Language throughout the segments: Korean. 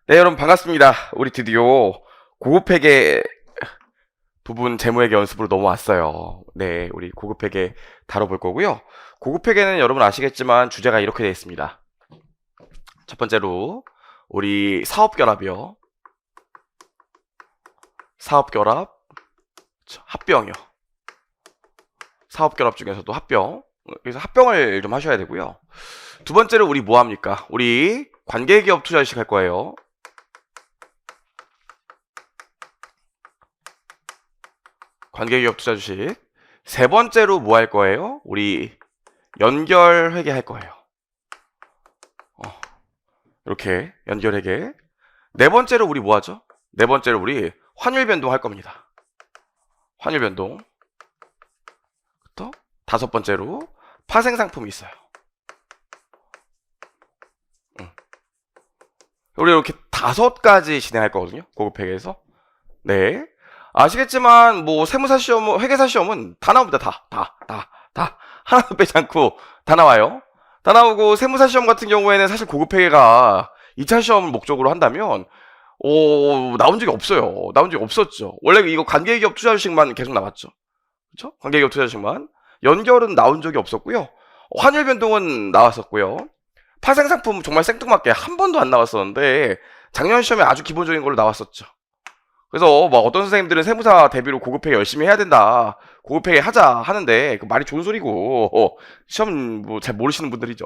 네, 여러분 반갑습니다. 우리 드디어 고급회계 부분 재무회계 연습으로 넘어왔어요. 네, 우리 고급회계 다뤄볼 거고요. 고급회계는 여러분 아시겠지만 주제가 이렇게 되어 있습니다. 첫 번째로 우리 사업결합이요. 사업결합, 합병이요. 사업결합 중에서도 합병. 그래서 합병을 좀 하셔야 되고요. 두 번째로 우리 뭐 합니까? 우리 관계기업 투자주식 할 거예요. 관계기업 투자 주식. 세 번째로 뭐 할 거예요? 우리 연결회계 할 거예요. 이렇게 연결회계. 네 번째로 우리 뭐 하죠? 네 번째로 우리 환율 변동 할 겁니다. 환율 변동. 또 다섯 번째로 파생 상품이 있어요. 우리 이렇게 5가지 진행할 거거든요. 고급회계에서. 네. 아시겠지만 뭐 세무사 시험, 회계사 시험은 다 나옵니다. 다 하나도 빼지 않고 다 나와요. 다 나오고 세무사 시험 같은 경우에는 사실 고급회계가 2차 시험을 목적으로 한다면 나온 적이 없어요. 나온 적이 없었죠. 원래 이거 관계기업 투자주식만 계속 나왔죠. 그렇죠? 관계기업 투자주식만. 연결은 나온 적이 없었고요. 환율 변동은 나왔었고요. 파생 상품 정말 생뚱맞게 한 번도 안 나왔었는데 작년 시험에 아주 기본적인 걸로 나왔었죠. 그래서 막 어떤 선생님들은 세무사 대비로 고급회계 열심히 해야 된다, 고급회계 하자 하는데 그 말이 좋은 소리고 시험 뭐 잘 모르시는 분들이죠.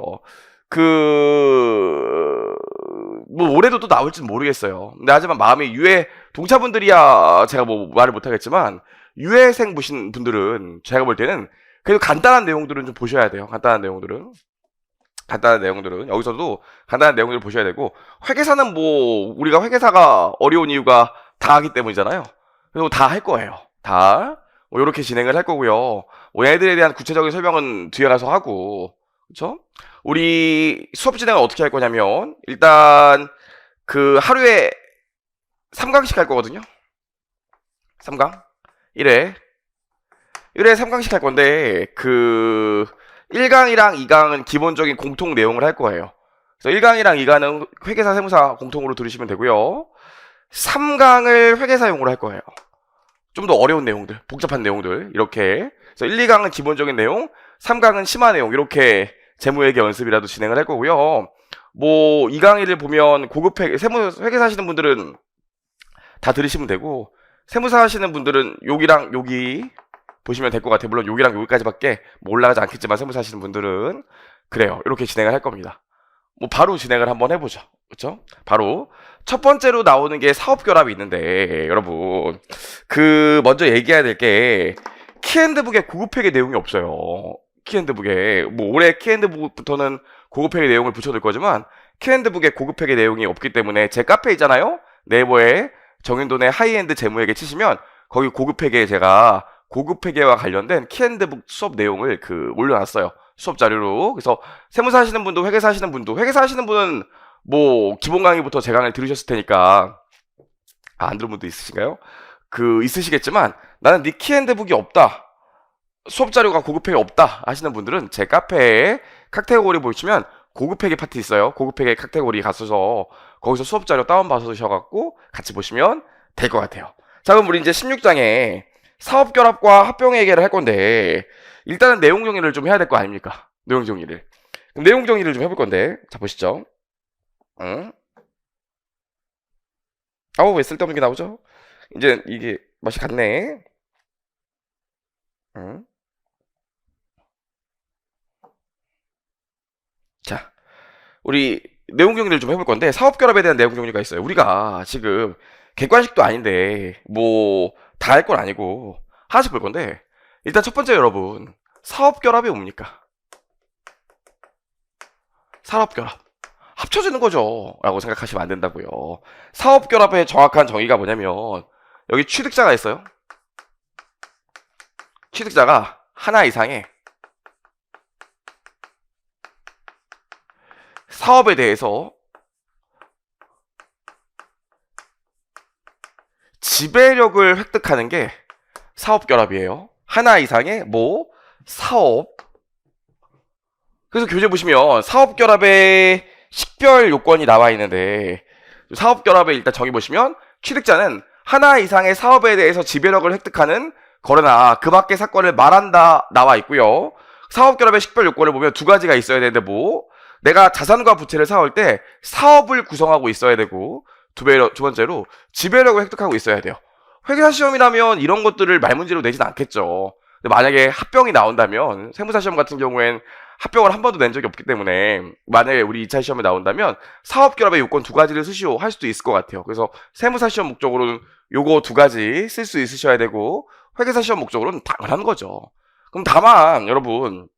뭐 올해도 또 나올지는 모르겠어요. 근데 하지만 마음이 유해 동차분들이야 제가 뭐 말을 못하겠지만 유해생 보신 분들은 제가 볼 때는 그래도 간단한 내용들은 좀 보셔야 돼요. 간단한 내용들은 여기서도 간단한 내용들을 보셔야 되고, 회계사는 뭐 우리가 회계사가 어려운 이유가 다 하기 때문이잖아요. 그리고 다 할 거예요. 다 뭐 이렇게 진행을 할 거고요. 뭐 얘네들에 대한 구체적인 설명은 뒤에 가서 하고, 그렇죠? 우리 수업 진행을 어떻게 할 거냐면 일단 그 하루에 3강씩 할 거거든요. 3강 1회 3강씩 할 건데 그 1강이랑 2강은 기본적인 공통 내용을 할 거예요. 그래서 1강이랑 2강은 회계사 세무사 공통으로 들으시면 되고요. 3강을 회계사용으로 할 거예요. 좀 더 어려운 내용들, 복잡한 내용들 이렇게. 그래서 1, 2강은 기본적인 내용, 3강은 심화 내용, 이렇게 재무회계 연습이라도 진행을 할 거고요. 뭐 2강의를 보면 고급 회계사 하시는 분들은 다 들으시면 되고, 세무사 하시는 분들은 여기랑 여기 보시면 될 것 같아요. 물론 여기랑 여기까지밖에 뭐 올라가지 않겠지만 세무사 하시는 분들은 그래요. 이렇게 진행을 할 겁니다. 뭐 바로 진행을 한번 해보죠. 그렇죠? 바로 첫 번째로 나오는 게 사업결합이 있는데, 여러분 그 먼저 얘기해야 될 게 키앤드북에 고급회계 내용이 없어요. 키앤드북에 뭐 올해 키앤드북부터는 고급회계 내용을 붙여둘 거지만 키앤드북에 고급회계 내용이 없기 때문에 제 카페 있잖아요. 네이버에 정윤돈의 하이엔드 재무회계 치시면 거기 고급회계에 제가 고급회계와 관련된 키앤드북 수업 내용을 올려놨어요. 수업 자료로. 그래서 세무사 하시는 분도 회계사 하시는 분도, 회계사 하시는 분은 뭐 기본 강의부터 제 강의를 들으셨을 테니까 안 들은 분도 있으신가요? 있으시겠지만 나는 네 키앤드북이 없다, 수업 자료가 고급회계 없다 하시는 분들은 제 카페에 카테고리 보시면 고급회계 파트 있어요. 고급회계 카테고리 가셔서 거기서 수업 자료 다운받으셔갖고 같이 보시면 될 것 같아요. 자, 그럼 우리 이제 16장에 사업결합과 합병회계를 할 건데, 일단은 내용 정리를 좀 해야 될 거 아닙니까? 내용 정리를. 그럼 내용 정리를 좀 해볼 건데, 자 보시죠. 응? 왜 쓸데없는 게 나오죠? 이제 이게 맛이 갔네. 응? 자, 우리 내용 정리를 좀 해볼 건데, 사업결합에 대한 내용 정리가 있어요. 우리가 지금 객관식도 아닌데 뭐 다 할 건 아니고 하나씩 볼 건데, 일단 첫 번째 여러분, 사업결합이 뭡니까? 사업결합 합쳐지는 거죠 라고 생각하시면 안 된다고요. 사업결합의 정확한 정의가 뭐냐면, 여기 취득자가 있어요. 취득자가 하나 이상의 사업에 대해서 지배력을 획득하는 게 사업결합이에요. 하나 이상의 사업. 그래서 교재 보시면 사업결합의 식별 요건이 나와 있는데, 사업결합에 일단 정의보시면 취득자는 하나 이상의 사업에 대해서 지배력을 획득하는 거래나 그 밖의 사건을 말한다 나와 있고요. 사업결합의 식별 요건을 보면 두 가지가 있어야 되는데 내가 자산과 부채를 사올 때 사업을 구성하고 있어야 되고 두 번째로 지배력을 획득하고 있어야 돼요. 회계사 시험이라면 이런 것들을 말문제로 내진 않겠죠. 근데 만약에 합병이 나온다면 세무사 시험 같은 경우엔 합병을 한 번도 낸 적이 없기 때문에 만약에 우리 2차 시험에 나온다면 사업결합의 요건 두 가지를 쓰시오 할 수도 있을 것 같아요. 그래서 세무사 시험 목적으로는 요거 두 가지 쓸 수 있으셔야 되고 회계사 시험 목적으로는 당연한 거죠. 그럼 다만 여러분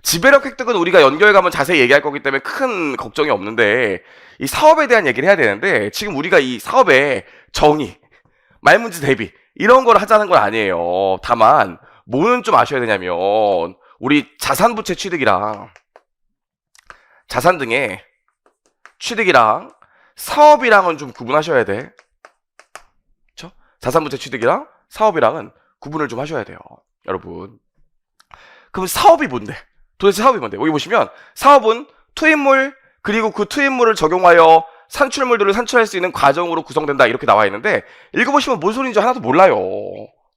지배력 획득은 우리가 연결감은 자세히 얘기할 거기 때문에 큰 걱정이 없는데 이 사업에 대한 얘기를 해야 되는데 지금 우리가 이 사업의 정의, 말문제 대비 이런 걸 하자는 건 아니에요. 다만 뭐는 좀 아셔야 되냐면 우리 자산부채 취득이랑 자산 등의 취득이랑 사업이랑은 좀 구분하셔야 돼. 그쵸? 자산부채 취득이랑 사업이랑은 구분을 좀 하셔야 돼요. 여러분. 그럼 사업이 뭔데? 도대체 사업이 뭔데? 여기 보시면 사업은 투입물 그리고 그 투입물을 적용하여 산출물들을 산출할 수 있는 과정으로 구성된다 이렇게 나와 있는데 읽어보시면 뭔 소리인지 하나도 몰라요.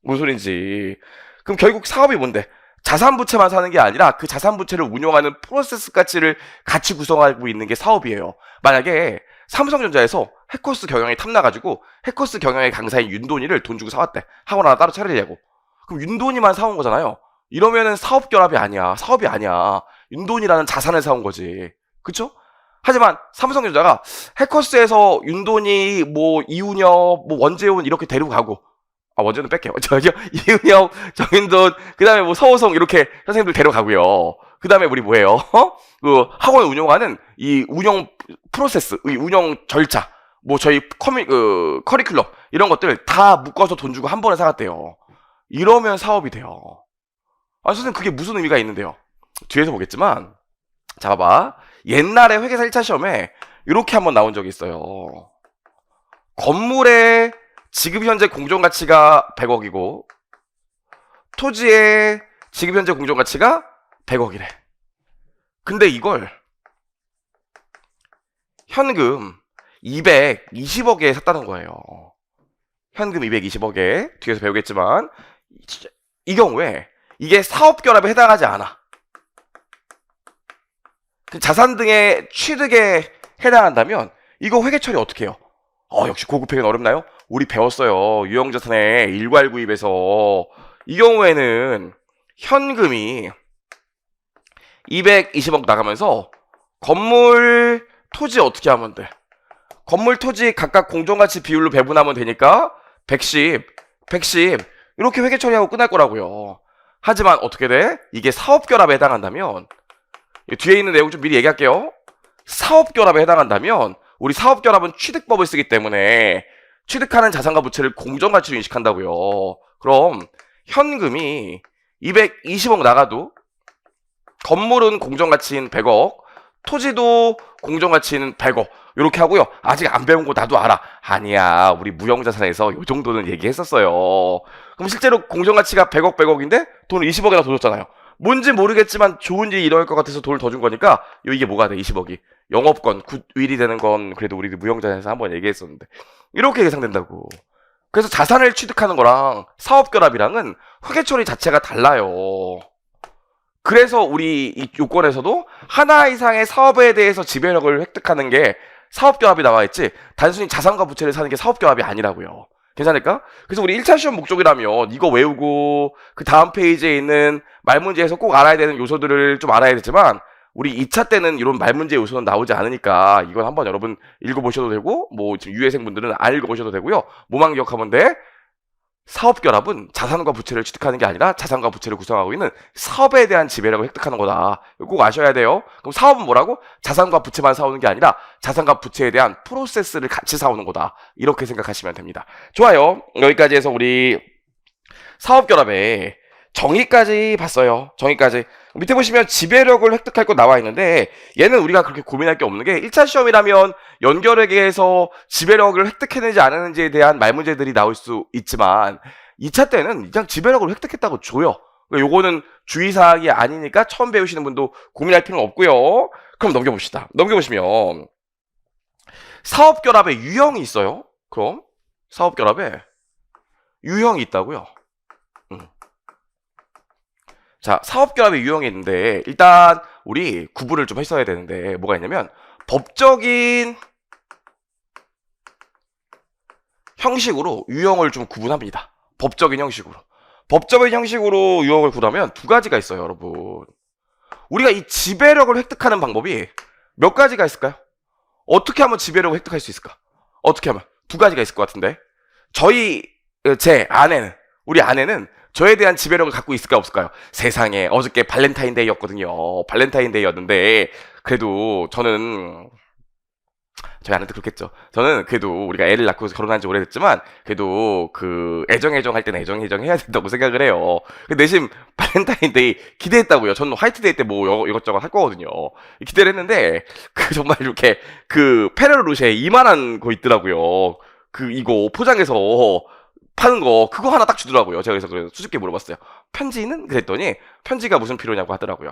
뭔 소리인지. 그럼 결국 사업이 뭔데? 자산부채만 사는 게 아니라 그 자산부채를 운용하는 프로세스 가치를 같이 구성하고 있는 게 사업이에요. 만약에 삼성전자에서 해커스 경영에 탐나가지고 해커스 경영의 강사인 윤돈이를 돈 주고 사왔대. 학원 하나 따로 차리려고. 그럼 윤돈이만 사온 거잖아요. 이러면은 사업결합이 아니야. 사업이 아니야. 윤돈이라는 자산을 사온 거지. 그쵸? 하지만 삼성전자가 해커스에서 윤돈이 이훈혁 원재훈 이렇게 데리고 가고 원재훈은 뺄게요. 이훈혁 정윤돈 그 다음에 서호성 이렇게 선생님들 데려가고요. 그 다음에 우리 뭐예요? 그 학원을 운영하는 이 운영 프로세스, 이 운영 절차 저희 커리큘럼 이런 것들 다 묶어서 돈 주고 한 번에 사갔대요. 이러면 사업이 돼요. 선생님 그게 무슨 의미가 있는데요? 뒤에서 보겠지만 자 봐봐. 옛날에 회계사 1차 시험에 이렇게 한번 나온 적이 있어요. 건물의 지금 현재 공정가치가 100억이고 토지의 지금 현재 공정가치가 100억이래. 근데 이걸 현금 220억에 샀다는 거예요. 현금 220억에 뒤에서 배우겠지만 이 경우에 이게 사업결합에 해당하지 않아. 그 자산 등의 취득에 해당한다면 이거 회계 처리 어떻게 해요? 역시 고급 회계는 어렵나요? 우리 배웠어요. 유형자산의 일괄구입에서 이 경우에는 현금이 220억 나가면서 건물 토지 어떻게 하면 돼? 건물 토지 각각 공정가치 비율로 배분하면 되니까 110 이렇게 회계 처리하고 끝날 거라고요. 하지만 어떻게 돼? 이게 사업결합에 해당한다면 뒤에 있는 내용 좀 미리 얘기할게요. 사업결합에 해당한다면 우리 사업결합은 취득법을 쓰기 때문에 취득하는 자산과 부채를 공정가치로 인식한다고요. 그럼 현금이 220억 나가도 건물은 공정가치인 100억, 토지도 공정가치인 100억 이렇게 하고요. 아직 안 배운 거 나도 알아. 아니야. 우리 무형자산에서 이 정도는 얘기했었어요. 그럼 실제로 공정가치가 100억인데 돈을 20억이나 더 줬잖아요. 뭔지 모르겠지만 좋은 일이 일어날 것 같아서 돈을 더 준 거니까 이게 뭐가 돼? 20억이. 영업권, 굿윌이 되는 건 그래도 우리 무형자산에서 한번 얘기했었는데 이렇게 계산된다고. 그래서 자산을 취득하는 거랑 사업결합이랑은 회계처리 자체가 달라요. 그래서 우리 이 요건에서도 하나 이상의 사업에 대해서 지배력을 획득하는 게 사업결합이 나와있지 단순히 자산과 부채를 사는 게 사업결합이 아니라고요. 괜찮을까? 그래서 우리 1차 시험 목적이라면 이거 외우고 그 다음 페이지에 있는 말문제에서 꼭 알아야 되는 요소들을 좀 알아야 되지만 우리 2차 때는 이런 말문제 요소는 나오지 않으니까 이건 한번 여러분 읽어보셔도 되고 지금 유해생분들은 안 읽어보셔도 되고요. 뭐만 기억하면 돼? 사업결합은 자산과 부채를 취득하는 게 아니라 자산과 부채를 구성하고 있는 사업에 대한 지배력을 획득하는 거다. 꼭 아셔야 돼요. 그럼 사업은 뭐라고? 자산과 부채만 사오는 게 아니라 자산과 부채에 대한 프로세스를 같이 사오는 거다. 이렇게 생각하시면 됩니다. 좋아요. 여기까지 해서 우리 사업결합의 정의까지 봤어요. 정의까지. 밑에 보시면 지배력을 획득할 거 나와 있는데 얘는 우리가 그렇게 고민할 게 없는 게 1차 시험이라면 연결회계에서 지배력을 획득했는지 안 했는지에 대한 말문제들이 나올 수 있지만 2차 때는 그냥 지배력을 획득했다고 줘요. 요거는 주의사항이 아니니까 처음 배우시는 분도 고민할 필요는 없고요. 그럼 넘겨봅시다. 넘겨보시면 사업결합에 유형이 있어요. 그럼 사업결합에 유형이 있다고요. 자, 사업결합의 유형이 있는데 일단 우리 구분을 좀 했어야 되는데 뭐가 있냐면 법적인 형식으로 유형을 좀 구분합니다. 법적인 형식으로. 법적인 형식으로 유형을 구분하면 두 가지가 있어요, 여러분. 우리가 이 지배력을 획득하는 방법이 몇 가지가 있을까요? 어떻게 하면 지배력을 획득할 수 있을까? 어떻게 하면? 두 가지가 있을 것 같은데. 제 아내는, 우리 아내는 저에 대한 지배력을 갖고 있을까요? 없을까요? 세상에, 어저께 발렌타인데이였거든요. 발렌타인데이였는데, 그래도 저는, 저희 아내도 그렇겠죠. 저는 그래도 우리가 애를 낳고 결혼한 지 오래됐지만, 그래도 애정 할 때는 애정 해야 된다고 생각을 해요. 근데 대신 발렌타인데이 기대했다고요. 저는 화이트데이 때 뭐 이것저것 할 거거든요. 기대를 했는데, 정말 이렇게 페레로 로쉐 이만한 거 있더라고요. 이거 포장해서 파는 거 그거 하나 딱 주더라고요. 제가 그래서 수줍게 물어봤어요. 편지는? 그랬더니 편지가 무슨 필요냐고 하더라고요.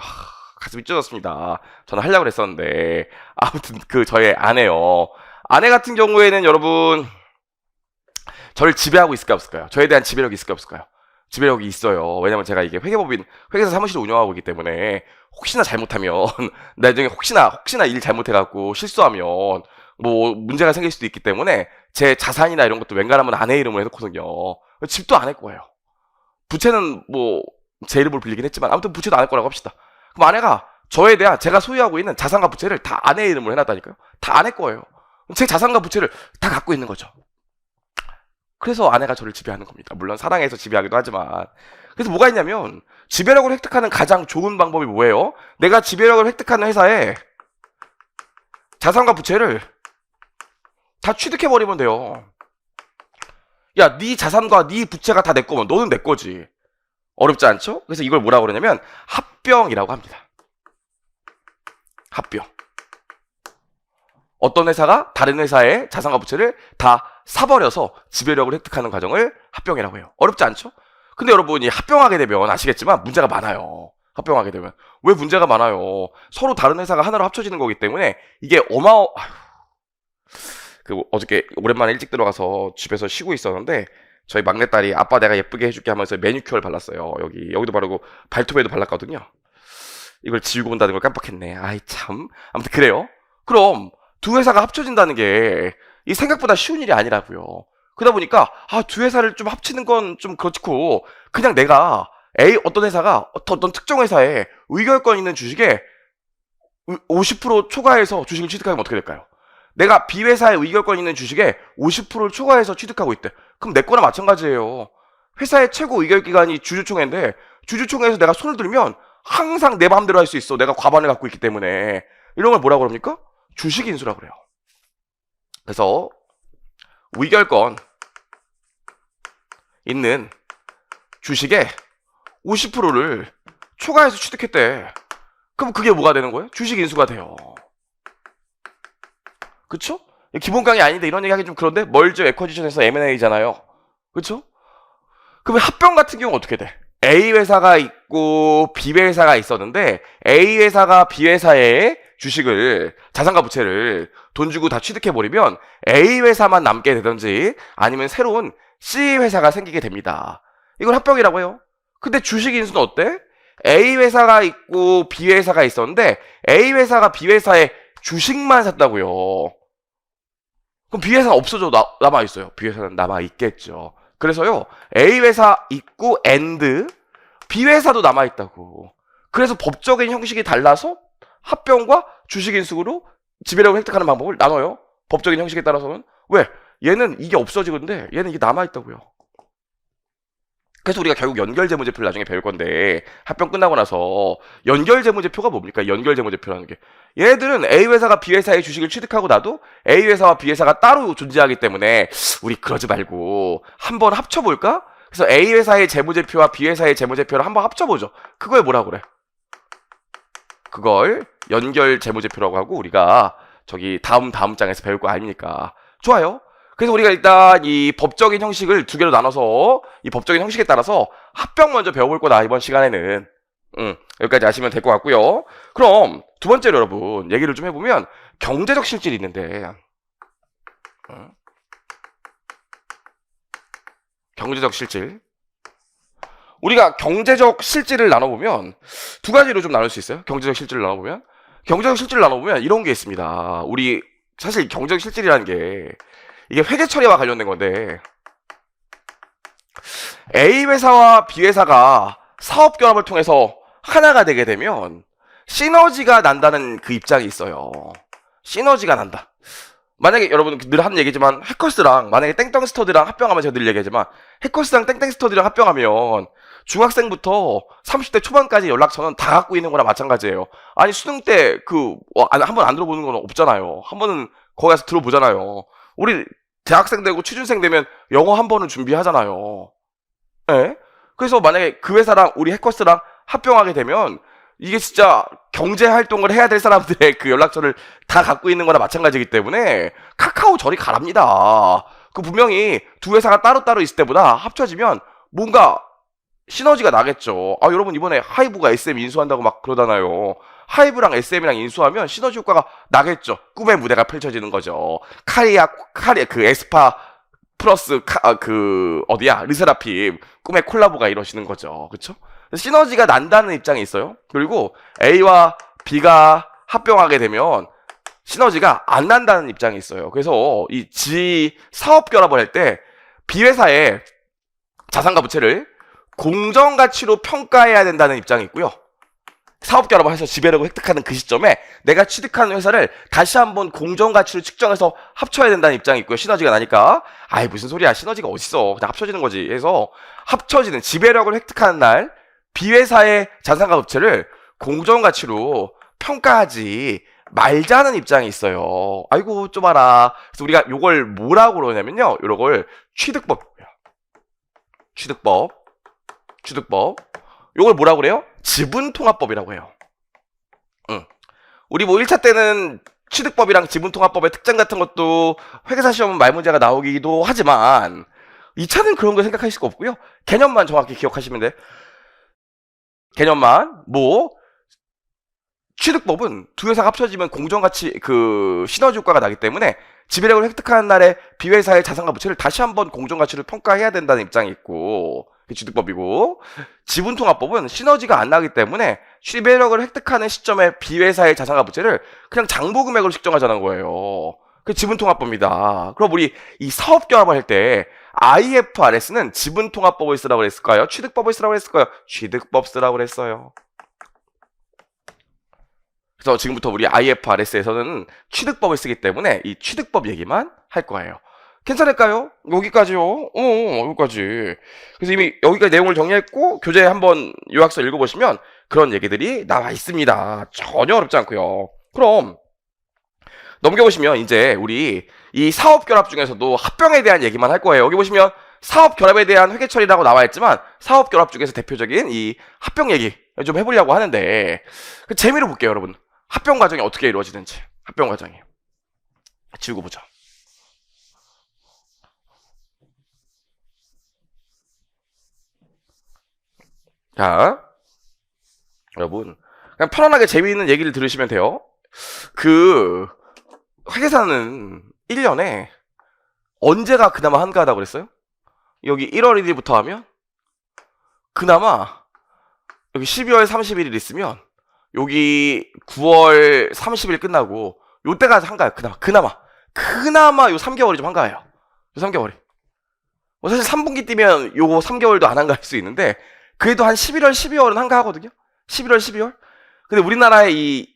가슴이 찢어졌습니다. 저는 하려고 그랬었는데 아무튼 저의 아내요. 아내 같은 경우에는 여러분 저를 지배하고 있을까 없을까요? 저에 대한 지배력이 있을까 없을까요? 지배력이 있어요. 왜냐면 제가 이게 회계사 사무실을 운영하고 있기 때문에 혹시나 잘못하면 나중에 혹시나 일 잘못해갖고 실수하면 뭐 문제가 생길 수도 있기 때문에 제 자산이나 이런 것도 웬간하면 아내 이름으로 해놓거든요. 집도 안 할 거예요. 부채는 뭐 제 이름으로 빌리긴 했지만 아무튼 부채도 안 할 거라고 합시다. 그럼 아내가 저에 대한 제가 소유하고 있는 자산과 부채를 다 아내 이름으로 해놨다니까요. 다 아내 거예요. 제 자산과 부채를 다 갖고 있는 거죠. 그래서 아내가 저를 지배하는 겁니다. 물론 사랑해서 지배하기도 하지만. 그래서 뭐가 있냐면 지배력을 획득하는 가장 좋은 방법이 뭐예요? 내가 지배력을 획득하는 회사에 자산과 부채를 다 취득해버리면 돼요. 야, 네 자산과 네 부채가 다 내 거면 너는 내 거지. 어렵지 않죠? 그래서 이걸 뭐라고 그러냐면 합병이라고 합니다. 합병. 어떤 회사가 다른 회사의 자산과 부채를 다 사버려서 지배력을 획득하는 과정을 합병이라고 해요. 어렵지 않죠? 근데 여러분이 합병하게 되면 아시겠지만 문제가 많아요. 합병하게 되면. 왜 문제가 많아요? 서로 다른 회사가 하나로 합쳐지는 거기 때문에 이게 어저께 오랜만에 일찍 들어가서 집에서 쉬고 있었는데 저희 막내딸이 아빠 내가 예쁘게 해줄게 하면서 매니큐어를 발랐어요. 여기도 바르고 발톱에도 발랐거든요. 이걸 지우고 온다는 걸 깜빡했네. 아이 참. 아무튼 그래요. 그럼 두 회사가 합쳐진다는 게 이 생각보다 쉬운 일이 아니라고요. 그러다 보니까 두 회사를 좀 합치는 건 좀 그렇고 그냥 내가 어떤 회사가 어떤 특정 회사에 의결권 있는 주식에 50% 초과해서 주식을 취득하면 어떻게 될까요? 내가 B 회사에 의결권 있는 주식에 50%를 초과해서 취득하고 있대. 그럼 내 거나 마찬가지예요. 회사의 최고 의결기관이 주주총회인데 주주총회에서 내가 손을 들면 항상 내 마음대로 할 수 있어. 내가 과반을 갖고 있기 때문에. 이런 걸 뭐라고 그럽니까? 주식 인수라고 그래요. 그래서 의결권 있는 주식의 50%를 초과해서 취득했대. 그럼 그게 뭐가 되는 거예요? 주식 인수가 돼요. 그쵸? 기본 강의 아닌데 이런 얘기 하기 좀 그런데 멀저 에쿼지션에서 M&A잖아요. 그쵸? 그러면 합병 같은 경우는 어떻게 돼? A 회사가 있고 B 회사가 있었는데 A 회사가 B 회사의 주식을 자산과 부채를 돈 주고 다 취득해버리면 A 회사만 남게 되든지 아니면 새로운 C 회사가 생기게 됩니다. 이걸 합병이라고 해요. 근데 주식 인수는 어때? A 회사가 있고 B 회사가 있었는데 A 회사가 B 회사의 주식만 샀다고요. 그럼 B 회사는 없어져 남아있어요. B 회사는 남아있겠죠. 그래서요 A 회사 있고 and B 회사도 남아있다고. 그래서 법적인 형식이 달라서 합병과 주식인수로 지배력을 획득하는 방법을 나눠요. 법적인 형식에 따라서는. 왜? 얘는 이게 없어지는데 얘는 이게 남아있다고요. 그래서 우리가 결국 연결재무제표를 나중에 배울 건데 합병 끝나고 나서 연결재무제표가 뭡니까? 연결재무제표라는 게 얘네들은 A 회사가 B 회사의 주식을 취득하고 나도 A 회사와 B 회사가 따로 존재하기 때문에 우리 그러지 말고 한번 합쳐볼까? 그래서 A 회사의 재무제표와 B 회사의 재무제표를 한번 합쳐보죠. 그걸 뭐라고 그래? 그걸 연결재무제표라고 하고 우리가 다음 장에서 배울 거 아닙니까? 좋아요. 그래서 우리가 일단 이 법적인 형식을 두 개로 나눠서 이 법적인 형식에 따라서 합병 먼저 배워볼 거다 이번 시간에는. 여기까지 아시면 될 것 같고요. 그럼 두 번째로 여러분 얘기를 좀 해보면 경제적 실질이 있는데 경제적 실질. 우리가 경제적 실질을 나눠보면 두 가지로 좀 나눌 수 있어요. 경제적 실질을 나눠보면 이런 게 있습니다. 우리 사실 경제적 실질이라는 게 이게 회계 처리와 관련된 건데, A 회사와 B 회사가 사업 결합을 통해서 하나가 되게 되면 시너지가 난다는 그 입장이 있어요. 시너지가 난다. 만약에 여러분 늘 하는 얘기지만 해커스랑 만약에 땡땡스터디랑 합병하면, 제가 늘 얘기하지만 해커스랑 땡땡스터디랑 합병하면 중학생부터 30대 초반까지 연락처는 다 갖고 있는 거나 마찬가지예요. 아니 수능 때 한 번 안 들어보는 건 없잖아요. 한 번은 거기 가서 들어보잖아요. 우리 대학생 되고 취준생 되면 영어 한 번은 준비하잖아요. 예? 그래서 만약에 그 회사랑 우리 해커스랑 합병하게 되면 이게 진짜 경제 활동을 해야 될 사람들의 그 연락처를 다 갖고 있는 거나 마찬가지이기 때문에 카카오 저리 가랍니다. 그 분명히 두 회사가 따로따로 있을 때보다 합쳐지면 뭔가 시너지가 나겠죠. 여러분 이번에 하이브가 SM 인수한다고 막 그러잖아요. 하이브랑 SM이랑 인수하면 시너지 효과가 나겠죠. 꿈의 무대가 펼쳐지는 거죠. 카리아 그 에스파 플러스 르세라핌 꿈의 콜라보가 이루어지는 거죠. 그쵸? 시너지가 난다는 입장이 있어요. 그리고 A와 B가 합병하게 되면 시너지가 안 난다는 입장이 있어요. 그래서 이 사업 결합을 할 때 B 회사의 자산과 부채를 공정가치로 평가해야 된다는 입장이 있고요. 사업 결합을 해서 지배력을 획득하는 그 시점에 내가 취득하는 회사를 다시 한번 공정가치로 측정해서 합쳐야 된다는 입장이 있고요. 시너지가 나니까 무슨 소리야, 시너지가 어딨어, 그냥 합쳐지는 거지. 해서 합쳐지는 지배력을 획득하는 날 B 회사의 자산과 부채를 공정가치로 평가하지 말자는 입장이 있어요. 아이고 좁아라. 그래서 우리가 요걸 뭐라고 그러냐면요, 요걸 취득법이고요. 취득법. 요걸 뭐라고 그래요? 지분통합법이라고 해요. 우리 1차 때는 취득법이랑 지분통합법의 특징 같은 것도 회계사 시험 말문제가 나오기도 하지만 2차는 그런 거 생각하실 거 없고요. 개념만 정확히 기억하시면 돼. 개념만. 취득법은 두 회사가 합쳐지면 공정가치 시너지 효과가 나기 때문에 지배력을 획득하는 날에 B 회사의 자산과 부채를 다시 한번 공정가치를 평가해야 된다는 입장이 있고, 취득법이고, 지분통합법은 시너지가 안 나기 때문에 지배력을 획득하는 시점에 B 회사의 자산과 부채를 그냥 장부 금액으로 측정하자는 거예요. 그 지분통합법입니다. 그럼 우리 이 사업 결합을 할 때 IFRS는 지분통합법을 쓰라고 그랬을까요? 취득법을 쓰라고 그랬을까요? 취득법 쓰라고 그랬어요. 그래서 지금부터 우리 IFRS에서는 취득법을 쓰기 때문에 이 취득법 얘기만 할 거예요. 괜찮을까요? 여기까지요. 여기까지. 그래서 이미 여기까지 내용을 정리했고, 교재 한번 요약서 읽어보시면 그런 얘기들이 나와 있습니다. 전혀 어렵지 않고요. 그럼 넘겨보시면 이제 우리 이 사업결합 중에서도 합병에 대한 얘기만 할 거예요. 여기 보시면 사업결합에 대한 회계처리라고 나와 있지만 사업결합 중에서 대표적인 이 합병 얘기 좀 해보려고 하는데, 그 재미로 볼게요, 여러분. 합병 과정이 어떻게 이루어지는지. 합병 과정이. 지우고 보자. 자, 여러분, 그냥 편안하게 재미있는 얘기를 들으시면 돼요. 회계사는 1년에 언제가 그나마 한가하다고 그랬어요? 여기 1월 1일부터 하면 그나마 여기 12월 31일 있으면 여기 9월 30일 끝나고 요때가 한가해요. 그나마 요 3개월이 좀 한가해요. 요 3개월이. 사실 3분기 뛰면 요거 3개월도 안 한가할 수 있는데 그래도 한 11월, 12월은 한가하거든요. 11월, 12월. 근데 우리나라의 이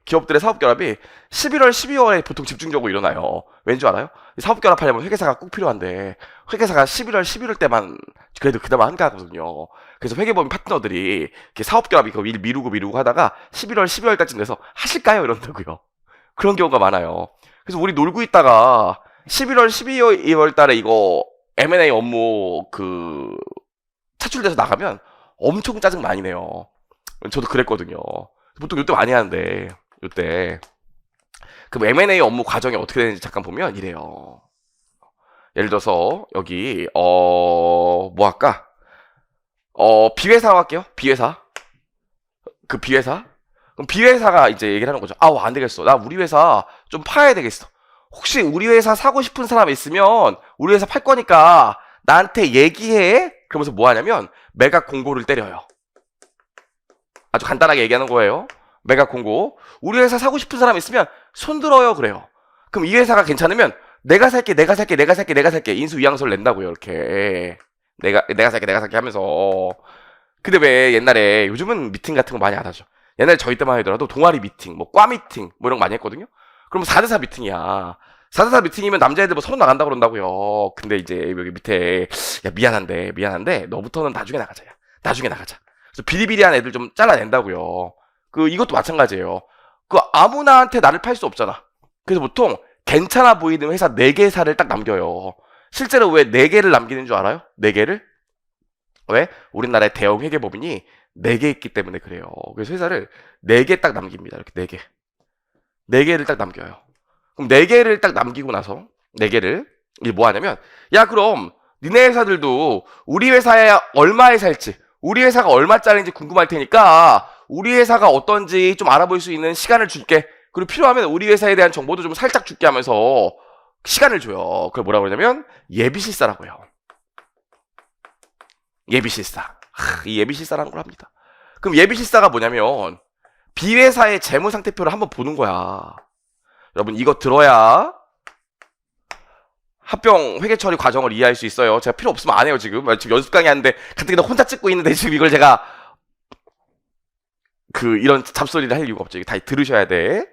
기업들의 사업결합이 11월, 12월에 보통 집중적으로 일어나요. 왠지 알아요? 사업결합하려면 회계사가 꼭 필요한데 회계사가 11월, 11월 때만 그래도 그나마 한가하거든요. 그래서 회계법인 파트너들이 이렇게 사업결합이 일 미루고 하다가 11월, 12월 때쯤 돼서 하실까요? 이런다고요. 그런 경우가 많아요. 그래서 우리 놀고 있다가 11월, 12월 달에 이거 M&A 업무 차출돼서 나가면 엄청 짜증 많이 내요. 저도 그랬거든요. 보통 요때 많이 하는데 요때 그럼 M&A 업무 과정이 어떻게 되는지 잠깐 보면 이래요. 예를 들어서 여기 뭐 할까? B회사 할게요. B회사. 그럼 B회사가 이제 얘기를 하는 거죠. 안 되겠어. 나 우리 회사 좀 파야 되겠어. 혹시 우리 회사 사고 싶은 사람 있으면 우리 회사 팔 거니까 나한테 얘기해. 그러면서 뭐 하냐면 매각 공고를 때려요. 아주 간단하게 얘기하는 거예요. 매각 공고. 우리 회사 사고 싶은 사람 있으면 손 들어요. 그래요. 그럼 이 회사가 괜찮으면 내가 살게 인수 위항서를 낸다고요. 이렇게 내가 살게 하면서. 근데 왜 옛날에, 요즘은 미팅 같은 거 많이 안 하죠. 옛날에 저희 때만 하더라도 동아리 미팅, 뭐 과 미팅 뭐 이런 거 많이 했거든요. 그럼 4대4 미팅이야. 4대4 미팅이면 남자애들 뭐 서로 나간다 그런다고요. 근데 이제 여기 밑에, 야 미안한데 너부터는 나중에 나가자. 그래서 비리비리한 애들 좀 잘라낸다고요. 이것도 마찬가지예요. 아무나한테 나를 팔 수 없잖아. 그래서 보통 괜찮아 보이는 회사 4개사를 딱 남겨요. 실제로 왜 4개를 남기는 줄 알아요? 4개를? 왜? 우리나라의 대형 회계법인이 4개 있기 때문에 그래요. 그래서 회사를 4개 딱 남깁니다. 이렇게 4개. 4개를 딱 남겨요. 그럼 4개를 딱 남기고 나서 4개를 이게 뭐 하냐면, 야 그럼 니네 회사들도 우리 회사에 얼마에 살지, 우리 회사가 얼마짜리인지 궁금할 테니까 우리 회사가 어떤지 좀 알아볼 수 있는 시간을 줄게. 그리고 필요하면 우리 회사에 대한 정보도 좀 살짝 줄게 하면서 시간을 줘요. 그걸 뭐라고 그러냐면 예비실사라고요. 예비실사. 이 예비실사라는 걸 합니다. 그럼 예비실사가 뭐냐면 B회사의 재무상태표를 한번 보는 거야. 여러분 이거 들어야 합병 회계 처리 과정을 이해할 수 있어요. 제가 필요 없으면 안 해요. 지금 연습 강의 하는데 가뜩이나 혼자 찍고 있는데 지금 이걸 제가 이런 잡소리를 할 이유가 없죠. 다 들으셔야 돼.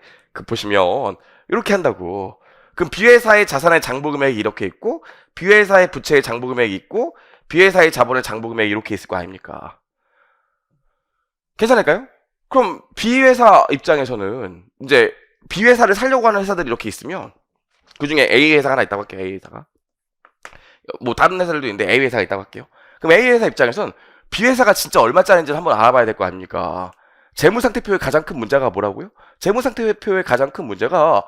보시면 이렇게 한다고. 그럼 B회사의 자산의 장부금액이 이렇게 있고, B회사의 부채의 장부금액이 있고, B회사의 자본의 장부금액이 이렇게 있을 거 아닙니까? 괜찮을까요? 그럼 B회사 입장에서는 이제 B회사를 살려고 하는 회사들이 이렇게 있으면, 그 중에 A회사가 하나 있다고 할게요. A회사가. 뭐 다른 회사들도 있는데 A회사가 있다고 할게요. 그럼 A회사 입장에서는 B회사가 진짜 얼마짜리인지를 한번 알아봐야 될 거 아닙니까? 재무상태표의 가장 큰 문제가 뭐라고요? 재무상태표의 가장 큰 문제가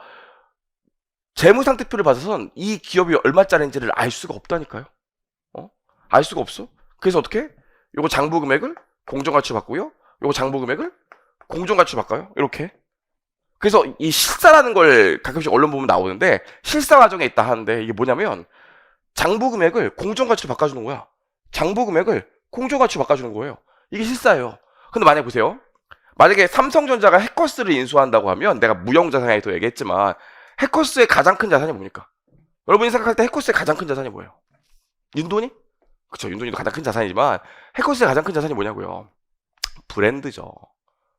재무상태표를 봐서는 이 기업이 얼마짜리인지를 알 수가 없다니까요. 알 수가 없어. 그래서 어떻게? 요거 장부금액을 공정가치로 바꾸고요. 요거 장부금액을 공정가치로 바꿔요. 이렇게. 그래서 이 실사라는 걸 가끔씩 언론 보면 나오는데 실사 과정에 있다 하는데 이게 뭐냐면 장부금액을 공정가치로 바꿔주는 거야. 장부금액을 공정가치로 바꿔주는 거예요. 이게 실사예요. 근데 만약에 보세요. 만약에 삼성전자가 해커스를 인수한다고 하면 내가 무형자산에서 얘기했지만 해커스의 가장 큰 자산이 뭡니까? 여러분이 생각할 때 해커스의 가장 큰 자산이 뭐예요? 윤돈이? 그쵸, 윤돈이도 가장 큰 자산이지만 해커스의 가장 큰 자산이 뭐냐고요? 브랜드죠.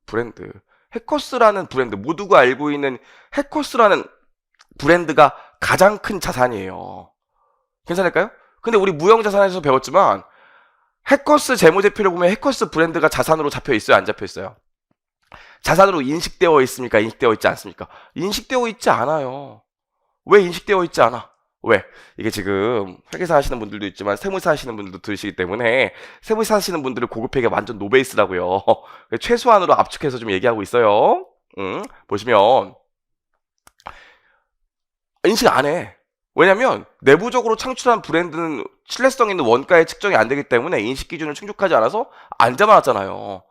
브랜드. 해커스라는 브랜드, 모두가 알고 있는 해커스라는 브랜드가 가장 큰 자산이에요. 괜찮을까요? 근데 우리 무형자산에서 배웠지만 해커스 재무제표를 보면 해커스 브랜드가 자산으로 잡혀 있어요? 안 잡혀 있어요? 자산으로 인식되어 있습니까? 인식되어 있지 않습니까? 인식되어 있지 않아요. 왜 인식되어 있지 않아? 왜? 이게 지금 회계사 하시는 분들도 있지만 세무사 하시는 분들도 들으시기 때문에 세무사 하시는 분들을 고급회계 완전 노베이스라고요. 최소한으로 압축해서 좀 얘기하고 있어요. 보시면 인식 안 해. 왜냐면 내부적으로 창출한 브랜드는 신뢰성 있는 원가에 측정이 안 되기 때문에 인식 기준을 충족하지 않아서 안 잡아놨잖아요.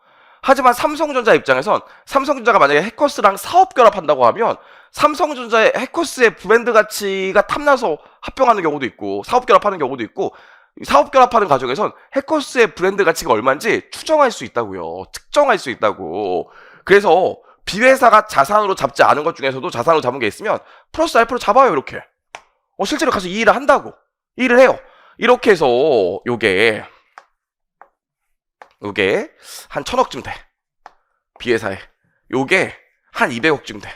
하지만 삼성전자 입장에선 삼성전자가 만약에 해커스랑 사업 결합한다고 하면 삼성전자의 해커스의 브랜드 가치가 탐나서 합병하는 경우도 있고 사업 결합하는 경우도 있고 사업 결합하는 과정에선 해커스의 브랜드 가치가 얼마인지 추정할 수 있다고요. 측정할 수 있다고. 그래서 B회사가 자산으로 잡지 않은 것 중에서도 자산으로 잡은 게 있으면 플러스 알파로 잡아요. 이렇게. 실제로 가서 이 일을 한다고. 이 일을 해요. 이렇게 해서 요게 한 1000억쯤 돼. B회사에. 요게 한 200억쯤 돼.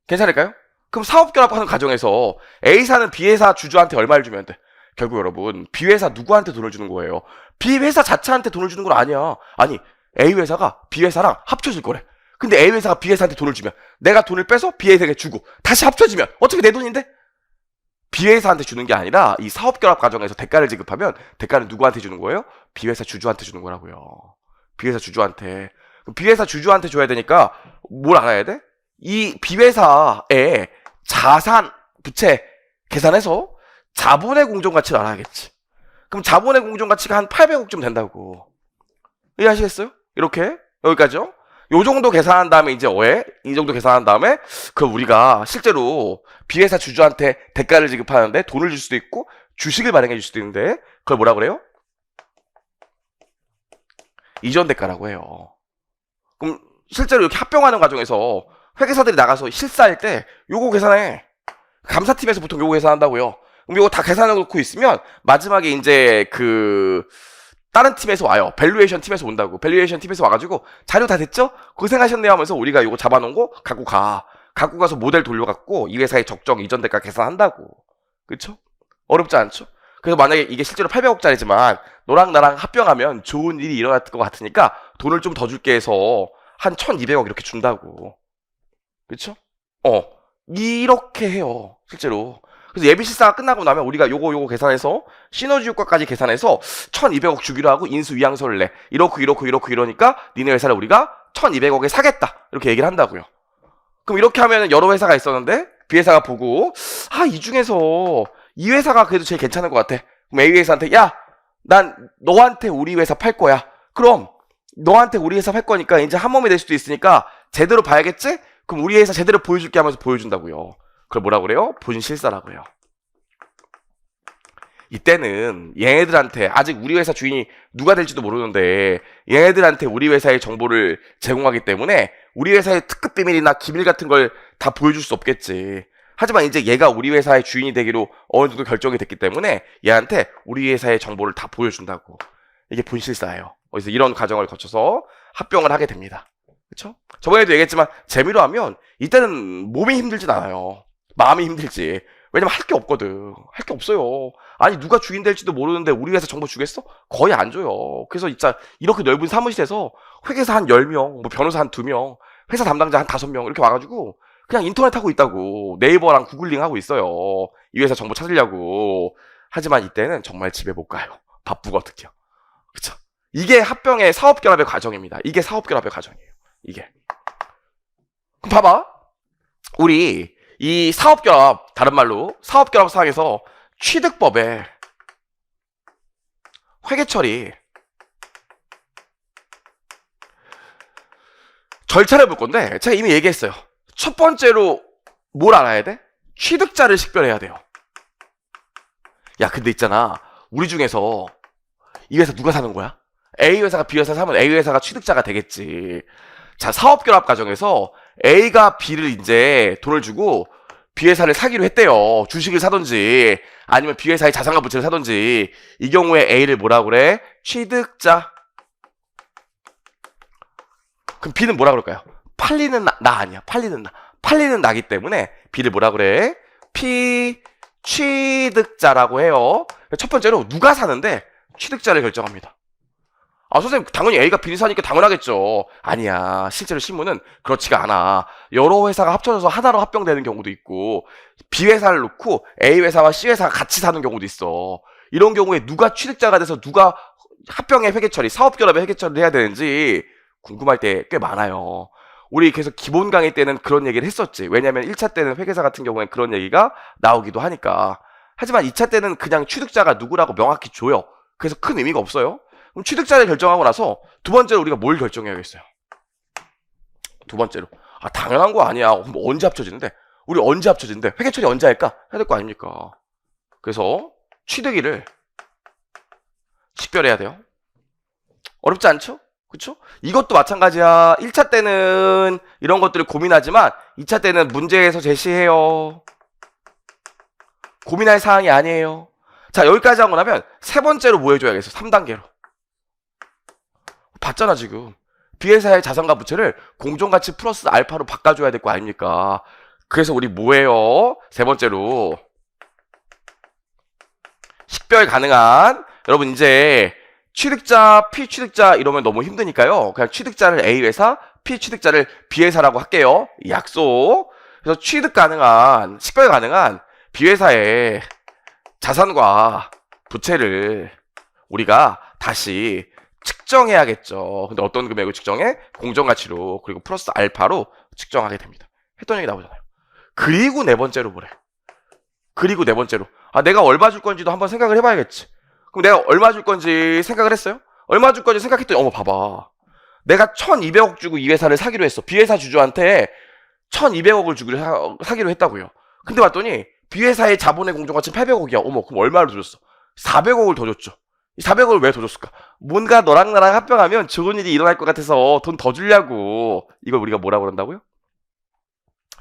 괜찮을까요? 그럼 사업 결합하는 과정에서 A사는 B회사 주주한테 얼마를 주면 돼? 결국 여러분 B회사 누구한테 돈을 주는 거예요? B회사 자체한테 돈을 주는 건 아니야. 아니 A회사가 B회사랑 합쳐질 거래. 근데 A회사가 B회사한테 돈을 주면 내가 돈을 빼서 B회사에게 주고 다시 합쳐지면 어차피 내 돈인데? B회사한테 주는 게 아니라 이 사업 결합 과정에서 대가를 지급하면 대가는 누구한테 주는 거예요? B회사 주주한테 주는 거라고요. B회사 주주한테. 그럼 B회사 주주한테 줘야 되니까 뭘 알아야 돼? 이 B회사의 자산, 부채 계산해서 자본의 공정가치를 알아야겠지. 그럼 자본의 공정가치가 한 800억쯤 된다고. 이해하시겠어요? 이렇게 여기까지요. 요 정도 계산한 다음에 이제 이 정도 계산한 다음에 그럼 우리가 실제로 B회사 주주한테 대가를 지급하는데 돈을 줄 수도 있고 주식을 발행해 줄 수도 있는데 그걸 뭐라 그래요? 이전 대가라고 해요. 그럼 실제로 이렇게 합병하는 과정에서 회계사들이 나가서 실사할 때 요거 계산해. 감사팀에서 보통 요거 계산한다고요. 그럼 요거 다 계산해 놓고 있으면 마지막에 이제 다른 팀에서 와요. 밸류에이션 팀에서 온다고. 밸류에이션 팀에서 와가지고 자료 다 됐죠? 고생하셨네요 하면서 우리가 요거 잡아놓은 거 갖고 가. 갖고 가서 모델 돌려갖고 이 회사의 적정 이전 대가 계산한다고. 그쵸? 어렵지 않죠? 그래서 만약에 이게 실제로 800억짜리지만 너랑 나랑 합병하면 좋은 일이 일어날 것 같으니까 돈을 좀 더 줄게 해서 한 1200억 이렇게 준다고. 그쵸? 이렇게 해요. 실제로. 그래서 예비 실사가 끝나고 나면 우리가 요거 계산해서 시너지 효과까지 계산해서 1200억 주기로 하고 인수 위양서를 내. 이러니까 니네 회사를 우리가 1200억에 사겠다. 이렇게 얘기를 한다고요. 그럼 이렇게 하면 여러 회사가 있었는데 B회사가 보고 이 중에서 이 회사가 그래도 제일 괜찮은 것 같아. 그럼 A 회사한테 야, 난 너한테 우리 회사 팔 거야. 그럼 너한테 우리 회사 팔 거니까 이제 한 몸이 될 수도 있으니까 제대로 봐야겠지? 그럼 우리 회사 제대로 보여줄게 하면서 보여준다고요. 그걸 뭐라고 그래요? 본실사라고 해요. 이때는 얘네들한테 아직 우리 회사 주인이 누가 될지도 모르는데 얘네들한테 우리 회사의 정보를 제공하기 때문에 우리 회사의 특급 비밀이나 기밀 같은 걸 다 보여줄 수 없겠지. 하지만 이제 얘가 우리 회사의 주인이 되기로 어느 정도 결정이 됐기 때문에 얘한테 우리 회사의 정보를 다 보여준다고. 이게 본실사예요. 그래서 이런 과정을 거쳐서 합병을 하게 됩니다. 그쵸? 저번에도 얘기했지만 재미로 하면 이때는 몸이 힘들진 않아요. 마음이 힘들지. 왜냐면 할 게 없거든. 할 게 없어요. 아니 누가 주인 될지도 모르는데 우리 회사 정보 주겠어? 거의 안 줘요. 그래서 진짜 이렇게 넓은 사무실에서 회계사 한 10명, 뭐 변호사 한 2명, 회사 담당자 한 5명 이렇게 와가지고 그냥 인터넷 하고 있다고. 네이버랑 구글링 하고 있어요. 이 회사 정보 찾으려고. 하지만 이때는 정말 집에 못 가요. 바쁘고 어떡해요. 그쵸? 이게 합병의 사업결합의 과정입니다. 이게 사업결합의 과정이에요. 이게. 그럼 봐봐. 우리 이 사업결합, 다른 말로 사업결합 사항에서 취득법에 회계처리 절차를 볼 건데 제가 이미 얘기했어요. 첫 번째로 뭘 알아야 돼? 취득자를 식별해야 돼요. 야, 근데 있잖아. 우리 중에서 이 회사 누가 사는 거야? A 회사가 B 회사 사면 A 회사가 취득자가 되겠지. 자, 사업결합 과정에서 A가 B를 이제 돈을 주고 B 회사를 사기로 했대요. 주식을 사든지 아니면 B 회사의 자산과 부채를 사든지. 이 경우에 A를 뭐라고 그래? 취득자. 그럼 B는 뭐라 그럴까요? 팔리는 나 아니야. 팔리는 나기 때문에 B를 뭐라 그래? 피취득자라고 해요. 첫 번째로 누가 사는데 취득자를 결정합니다. 선생님 당연히 A가 B를 사니까 당연하겠죠. 아니야. 실제로 신문은 그렇지가 않아. 여러 회사가 합쳐져서 하나로 합병되는 경우도 있고 B 회사를 놓고 A 회사와 C 회사가 같이 사는 경우도 있어. 이런 경우에 누가 취득자가 돼서 누가 합병의 회계처리, 사업결합의 회계처리를 해야 되는지 궁금할 때 꽤 많아요. 우리 계속 기본 강의 때는 그런 얘기를 했었지. 왜냐면 1차 때는 회계사 같은 경우에 그런 얘기가 나오기도 하니까. 하지만 2차 때는 그냥 취득자가 누구라고 명확히 줘요. 그래서 큰 의미가 없어요. 그럼 취득자를 결정하고 나서 두 번째로 우리가 뭘 결정해야겠어요? 두 번째로. 당연한 거 아니야. 뭐 언제 합쳐지는데? 우리 언제 합쳐지는데? 회계처리 언제 할까? 해야 될 거 아닙니까? 그래서 취득일을 식별해야 돼요. 어렵지 않죠? 그쵸? 이것도 마찬가지야. 1차 때는 이런 것들을 고민하지만 2차 때는 문제에서 제시해요. 고민할 사항이 아니에요. 자, 여기까지 하고 나면 세 번째로 뭐 해줘야겠어? 3단계로. 봤잖아 지금. B회사의 자산과 부채를 공정가치 플러스 알파로 바꿔줘야 될 거 아닙니까? 그래서 우리 뭐해요? 세 번째로 식별 가능한, 여러분 이제 취득자, 피취득자 이러면 너무 힘드니까요. 그냥 취득자를 A회사, 피취득자를 B회사라고 할게요. 약속. 그래서 취득 가능한, 식별 가능한 B회사의 자산과 부채를 우리가 다시 측정해야겠죠. 근데 어떤 금액을 측정해? 공정가치로, 그리고 플러스 알파로 측정하게 됩니다. 했던 얘기 나오잖아요. 그리고 네 번째로 뭐래? 그리고 네 번째로 내가 얼마 줄 건지도 한번 생각을 해봐야겠지. 그럼 내가 얼마 줄 건지 생각을 했어요? 얼마 줄 건지 생각했더니 봐봐. 내가 1200억 주고 이 회사를 사기로 했어. B회사 주주한테 1200억을 주기로 사기로 했다고요. 근데 봤더니 B회사의 자본의 공정가치는 800억이야. 어머, 그럼 얼마를 더 줬어? 400억을 더 줬죠. 이 400억을 왜 더 줬을까? 뭔가 너랑 나랑 합병하면 좋은 일이 일어날 것 같아서 돈 더 주려고. 이걸 우리가 뭐라고 그런다고요?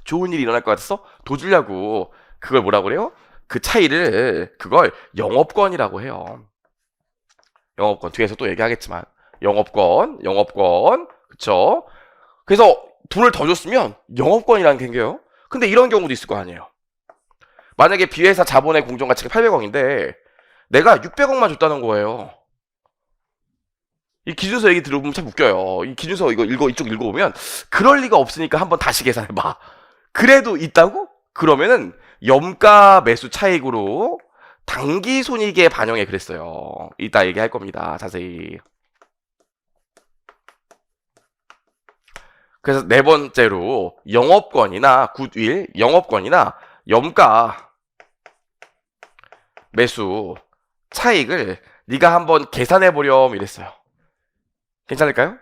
좋은 일이 일어날 것 같아서 더 주려고. 그걸 뭐라고 그래요? 그 차이를, 그걸 영업권이라고 해요. 영업권. 뒤에서 또 얘기하겠지만. 영업권. 그쵸? 그래서 돈을 더 줬으면 영업권이라는 게 생겨요. 근데 이런 경우도 있을 거 아니에요. 만약에 B회사 자본의 공정가치가 800억인데 내가 600억만 줬다는 거예요. 이 기준서 얘기 들어보면 참 웃겨요. 이 기준서 이쪽 읽어보면 그럴 리가 없으니까 한번 다시 계산해봐. 그래도 있다고? 그러면은 염가 매수 차익으로 당기 손익에 반영해 그랬어요. 이따 얘기할 겁니다. 자세히. 그래서 네 번째로 영업권이나 굿윌, 영업권이나 염가 매수 차익을 네가 한번 계산해 보렴 이랬어요. 괜찮을까요?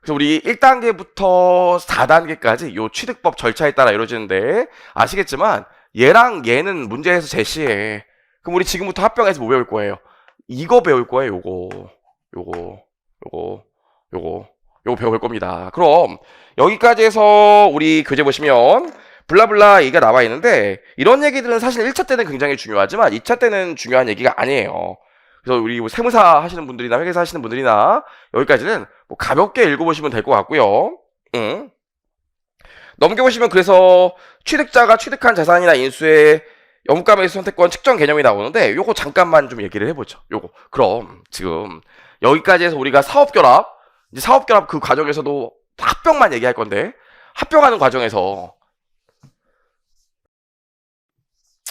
그래서 우리 1단계부터 4단계까지 요 취득법 절차에 따라 이루어지는데 아시겠지만 얘랑 얘는 문제에서 제시해. 그럼 우리 지금부터 합병해서 뭐 배울 거예요? 이거 배울 거예요. 요거 배울 겁니다. 그럼 여기까지 해서 우리 교재 보시면 블라블라 얘기가 나와 있는데 이런 얘기들은 사실 1차 때는 굉장히 중요하지만 2차 때는 중요한 얘기가 아니에요. 그래서 우리 뭐 세무사 하시는 분들이나 회계사 하시는 분들이나 여기까지는 뭐 가볍게 읽어보시면 될 것 같고요. 넘겨보시면 그래서 취득자가 취득한 자산이나 인수의 염가매수 선택권 측정 개념이 나오는데 요거 잠깐만 좀 얘기를 해보죠. 요거 그럼 지금 여기까지 해서 우리가 사업결합 이제 사업결합 그 과정에서도 합병만 얘기할 건데 합병하는 과정에서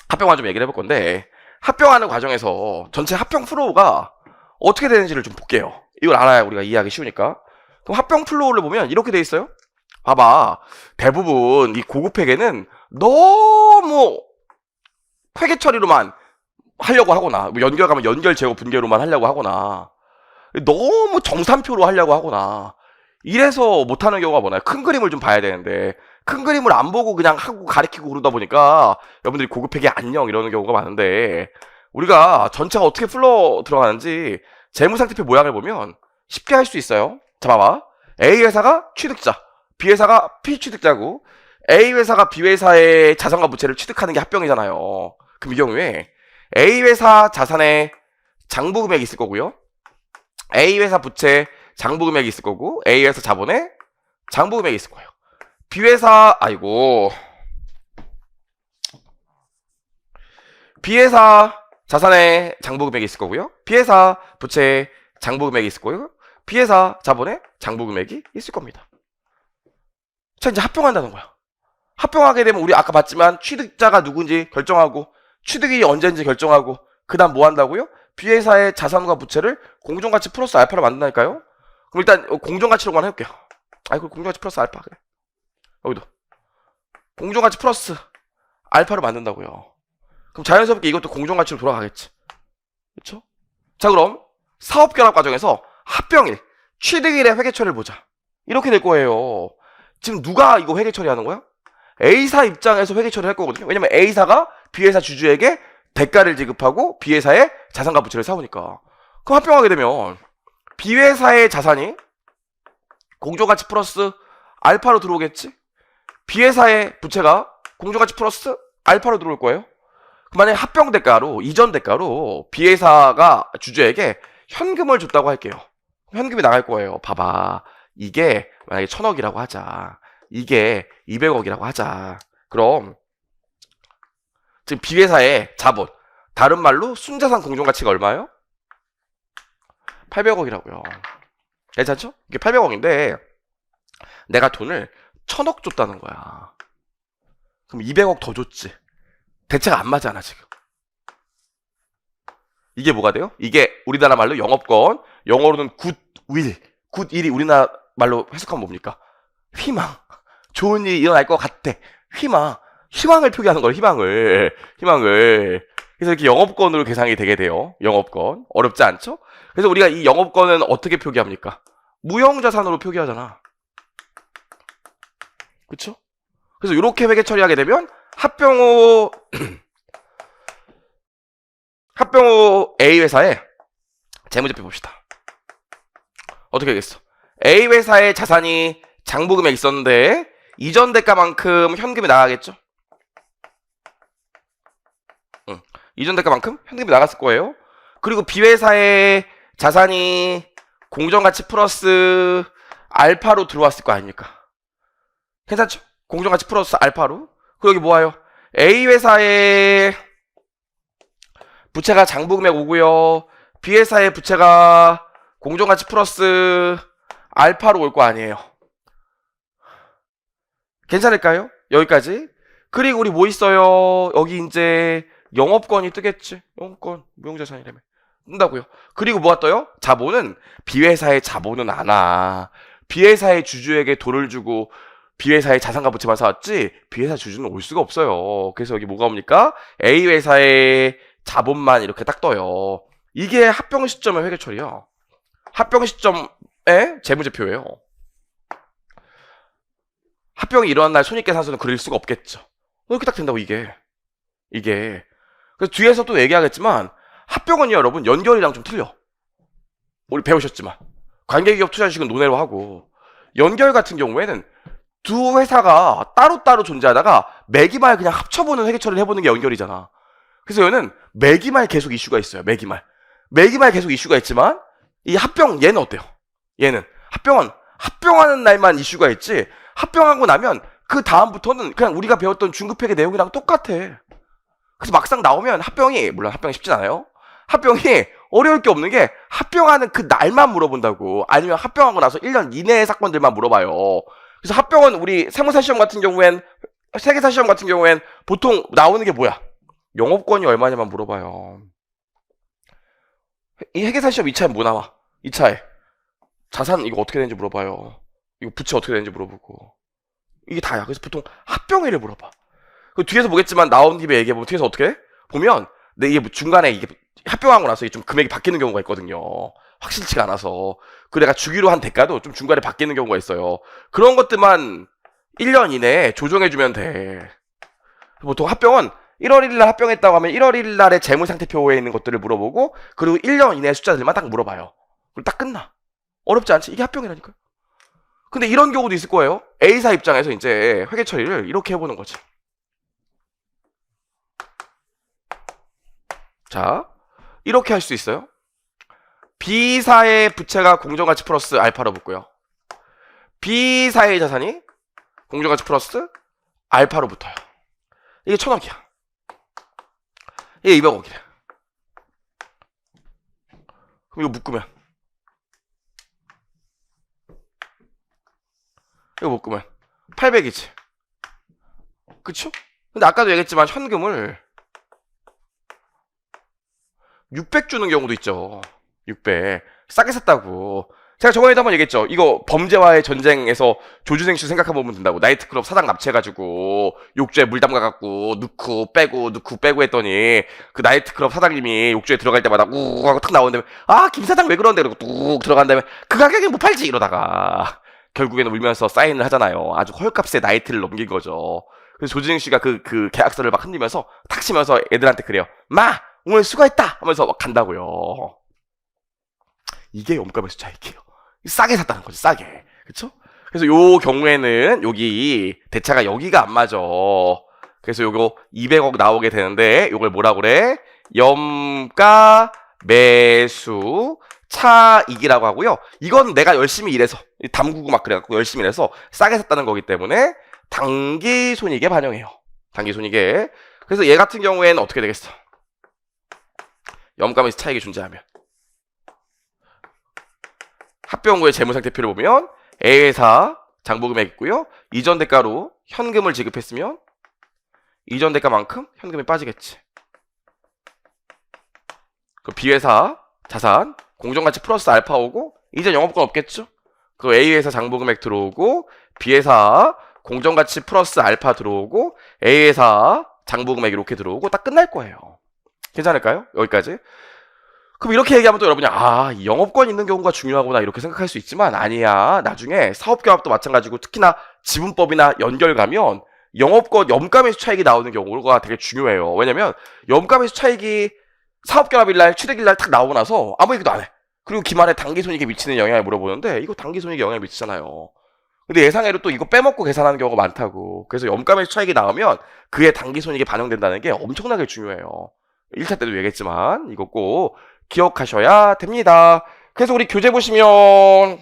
합병만 좀 얘기를 해볼 건데 합병하는 과정에서 전체 합병 플로우가 어떻게 되는지를 좀 볼게요. 이걸 알아야 우리가 이해하기 쉬우니까. 그럼 합병 플로우를 보면 이렇게 돼 있어요. 봐봐. 대부분 이 고급 회계는 너무 회계 처리로만 하려고 하거나 뭐 연결 가면 연결 제거 분계로만 하려고 하거나 너무 정산표로 하려고 하거나 이래서 못하는 경우가 많아요. 큰 그림을 좀 봐야 되는데 큰 그림을 안 보고 그냥 하고 가리키고 그러다 보니까 여러분들이 고급 회계 안녕 이러는 경우가 많은데 우리가 전체가 어떻게 풀러 들어가는지 재무상태표 모양을 보면 쉽게 할 수 있어요. 자 봐봐. A회사가 취득자, B회사가 피취득자고 A회사가 B회사의 자산과 부채를 취득하는 게 합병이잖아요. 그럼 이 경우에 A회사 자산에 장부금액이 있을 거고요. A회사 부채 장부금액이 있을 거고 A회사 자본에 장부금액이 있을 거예요. B회사 B회사 자산에 장부금액이 있을 거고요. B회사 부채 장부금액이 있을 거고요. B회사 자본에 장부금액이 있을 겁니다. 자 이제 합병한다는 거야. 합병하게 되면 우리 아까 봤지만 취득자가 누군지 결정하고 취득이 언제인지 결정하고 그 다음 뭐 한다고요? B회사의 자산과 부채를 공정가치 플러스 알파로 만든다니까요? 그럼 일단 공정가치로만 해볼게요. 그럼 공정가치 플러스 알파 그래. 여기도 공정가치 플러스 알파로 만든다고요. 그럼 자연스럽게 이것도 공정가치로 돌아가겠지. 그쵸? 자 그럼 사업결합 과정에서 합병일, 취득일의 회계처리를 보자. 이렇게 될 거예요. 지금 누가 이거 회계처리하는 거야? A사 입장에서 회계처리를 할 거거든요. 왜냐면 A사가 B회사 주주에게 대가를 지급하고 B회사의 자산과 부채를 사오니까. 그럼 합병하게 되면 B회사의 자산이 공정가치 플러스 알파로 들어오겠지? B회사의 부채가 공정가치 플러스 알파로 들어올 거예요. 만약에 합병 대가로 이전 대가로 B회사가 주주에게 현금을 줬다고 할게요. 현금이 나갈 거예요. 봐봐. 이게 만약에 1000억이라고 하자. 이게 200억이라고 하자. 그럼 지금 B회사의 자본 다른 말로 순자산 공정가치가 얼마예요? 800억이라고요. 괜찮죠? 이게 800억인데 내가 돈을 1000억 줬다는 거야. 그럼 200억 더 줬지. 대체가 안 맞잖아 지금. 이게 뭐가 돼요? 이게 우리나라 말로 영업권, 영어로는 굿윌, 굿일이 우리나라 말로 해석하면 뭡니까? 희망. 좋은 일이 일어날 것 같아. 희망을 표기하는 거예요. 희망을. 그래서 이렇게 영업권으로 계산이 되게 돼요. 영업권. 어렵지 않죠? 그래서 우리가 이 영업권은 어떻게 표기합니까? 무형자산으로 표기하잖아. 그쵸? 그래서 이렇게 회계 처리하게 되면 합병호 A 회사의 재무제표 봅시다. 어떻게 되겠어? A 회사의 자산이 장부금액 있었는데 이전 대가만큼 현금이 나가겠죠? 이전 대가만큼 현금이 나갔을 거예요. 그리고 B 회사의 자산이 공정가치 플러스 알파로 들어왔을 거 아닙니까? 괜찮죠? 공정가치 플러스 알파로. 그리고 여기 뭐예요? A 회사의 부채가 장부금액 오고요. B 회사의 부채가 공정가치 플러스 알파로 올 거 아니에요. 괜찮을까요? 여기까지. 그리고 우리 뭐 있어요? 여기 이제 영업권이 뜨겠지. 영업권 무형자산이라며 뜬다고요. 그리고 뭐가 떠요? 자본은 B회사의 자본은 안 와. B회사의 주주에게 돈을 주고 B회사의 자산과 부채만 사왔지 B회사 주주는 올 수가 없어요. 그래서 여기 뭐가 옵니까? A회사의 자본만 이렇게 딱 떠요. 이게 합병 시점의 회계 처리야. 합병 시점의 재무제표예요. 합병이 일어난 날 손익계산서는 그릴 수가 없겠죠. 이렇게 딱 된다고 이게. 그래서 뒤에서 또 얘기하겠지만 합병은요 여러분 연결이랑 좀 틀려. 우리 배우셨지만 관계기업 투자주식은 논외로 하고 연결 같은 경우에는 두 회사가 따로따로 존재하다가 매기말 그냥 합쳐보는 회계처리를 해보는 게 연결이잖아. 그래서 얘는 매기말 계속 이슈가 있어요. 매기말 계속 이슈가 있지만 이 합병 얘는 어때요? 얘는 합병하는 날만 이슈가 있지 합병하고 나면 그 다음부터는 그냥 우리가 배웠던 중급회계 내용이랑 똑같아. 그래서 막상 나오면 합병이 물론 합병이 쉽진 않아요. 합병이 어려울 게 없는 게 합병하는 그 날만 물어본다고. 아니면 합병하고 나서 1년 이내의 사건들만 물어봐요. 그래서 합병은 우리 세무사 시험 같은 경우엔 세계사 시험 같은 경우엔 보통 나오는 게 뭐야? 영업권이 얼마냐만 물어봐요. 이 회계사 시험 2차에 뭐 나와? 2차에 자산 이거 어떻게 되는지 물어봐요. 이거 부채 어떻게 되는지 물어보고. 이게 다야. 그래서 보통 합병일을 물어봐. 그 뒤에서 보겠지만 나온 김에 얘기해보면 뒤에서 어떻게 해? 보면 근데 이게 중간에 이게 합병하고 나서 이게 좀 금액이 바뀌는 경우가 있거든요. 확실치가 않아서. 그 내가 주기로 한 대가도 좀 중간에 바뀌는 경우가 있어요. 그런 것들만 1년 이내에 조정해주면 돼. 보통 합병은 1월 1일 날 합병했다고 하면 1월 1일 날에 재무상태표에 있는 것들을 물어보고 그리고 1년 이내의 숫자들만 딱 물어봐요. 그리고 딱 끝나. 어렵지 않지? 이게 합병이라니까요. 근데 이런 경우도 있을 거예요. A사 입장에서 이제 회계 처리를 이렇게 해보는 거지. 자, 이렇게 할 수 있어요. B사의 부채가 공정가치 플러스 알파로 붙고요. B사의 자산이 공정가치 플러스 알파로 붙어요. 이게 1,000억이야. 이게 200억이래. 그럼 이거 묶으면 이거 묶으면 800이지. 그쵸? 근데 아까도 얘기했지만 현금을 600 주는 경우도 있죠. 600. 싸게 샀다고. 제가 저번에도 한번 얘기했죠. 이거 범죄와의 전쟁에서 조주생슈 생각해보면 된다고. 나이트클럽 사장 납치해가지고 욕조에 물 담가갖고 넣고 빼고 했더니 그 나이트클럽 사장님이 욕조에 들어갈 때마다 우우 하고 탁 나오는데 아 김 사장 왜 그러는데 그러고 뚝 들어간 다음에 그 가격에 못 팔지 이러다가 결국에는 울면서 사인을 하잖아요. 아주 헐값에 나이트를 넘긴 거죠. 그래서 조주생씨가 그 계약서를 막 흔들면서 탁 치면서 애들한테 그래요. 마! 오늘 수고했다! 하면서 막 간다고요. 이게 원가에서 차이게요. 싸게 샀다는 거지, 싸게. 그쵸? 그래서 요 경우에는 여기 대차가 여기가 안 맞아. 그래서 요거 200억 나오게 되는데 요걸 뭐라 그래? 염가 매수 차익이라고 하고요. 이건 내가 열심히 일해서 담그고 막 그래갖고 열심히 일해서 싸게 샀다는 거기 때문에 당기손익에 반영해요. 당기손익에. 그래서 얘 같은 경우에는 어떻게 되겠어? 염가매수 차익이 존재하면 합병 후의 재무상태표를 보면 A회사 장부금액 있고요. 이전 대가로 현금을 지급했으면 이전 대가만큼 현금이 빠지겠지. 그 B회사 자산 공정가치 플러스 알파 오고 이제 영업권 없겠죠. 그 A회사 장부금액 들어오고 B회사 공정가치 플러스 알파 들어오고 A회사 장부금액 이렇게 들어오고 딱 끝날 거예요. 괜찮을까요? 여기까지. 그럼 이렇게 얘기하면 또 여러분이 이 영업권 있는 경우가 중요하구나 이렇게 생각할 수 있지만 아니야. 나중에 사업결합도 마찬가지고 특히나 지분법이나 연결 가면 영업권 염가매수 차익이 나오는 경우가 되게 중요해요. 왜냐면 염가매수 차익이 사업결합일날 취득일날 탁 나오고 나서 아무 얘기도 안 해. 그리고 기말에 당기손익에 미치는 영향을 물어보는데 이거 당기손익에 영향을 미치잖아요. 근데 예상외로 또 이거 빼먹고 계산하는 경우가 많다고. 그래서 염가매수 차익이 나오면 그의 당기손익에 반영된다는 게 엄청나게 중요해요. 1차 때도 얘기했지만 이거 꼭 기억하셔야 됩니다. 그래서 우리 교재 보시면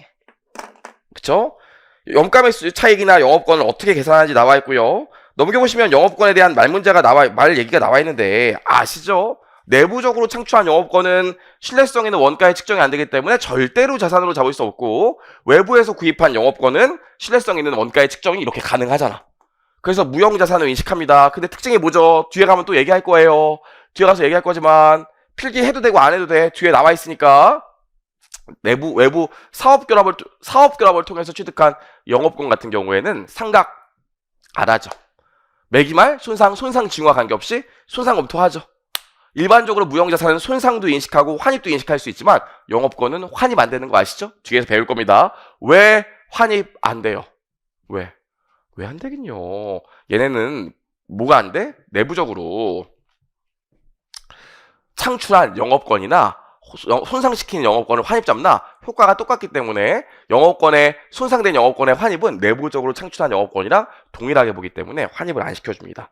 그쵸? 염가매수 차익이나 영업권을 어떻게 계산하는지 나와 있고요. 넘겨보시면 영업권에 대한 말 얘기가 나와 있는데 아시죠? 내부적으로 창출한 영업권은 신뢰성 있는 원가에 측정이 안 되기 때문에 절대로 자산으로 잡을 수 없고 외부에서 구입한 영업권은 신뢰성 있는 원가에 측정이 이렇게 가능하잖아. 그래서 무형자산을 인식합니다. 근데 특징이 뭐죠? 뒤에 가면 또 얘기할 거예요. 뒤에 가서 얘기할 거지만 필기해도 되고 안 해도 돼. 뒤에 나와 있으니까 외부 사업결합을 통해서 취득한 영업권 같은 경우에는 상각 안 하죠. 매기말 손상 징후와 관계없이 손상 검토하죠. 일반적으로 무형자산은 손상도 인식하고 환입도 인식할 수 있지만 영업권은 환입 안 되는 거 아시죠? 뒤에서 배울 겁니다. 왜 환입 안 돼요? 왜 안 되긴요. 얘네는 뭐가 안 돼? 내부적으로 창출한 영업권이나 손상시키는 영업권을 환입 잡나 효과가 똑같기 때문에 손상된 영업권의 환입은 내부적으로 창출한 영업권이랑 동일하게 보기 때문에 환입을 안 시켜줍니다.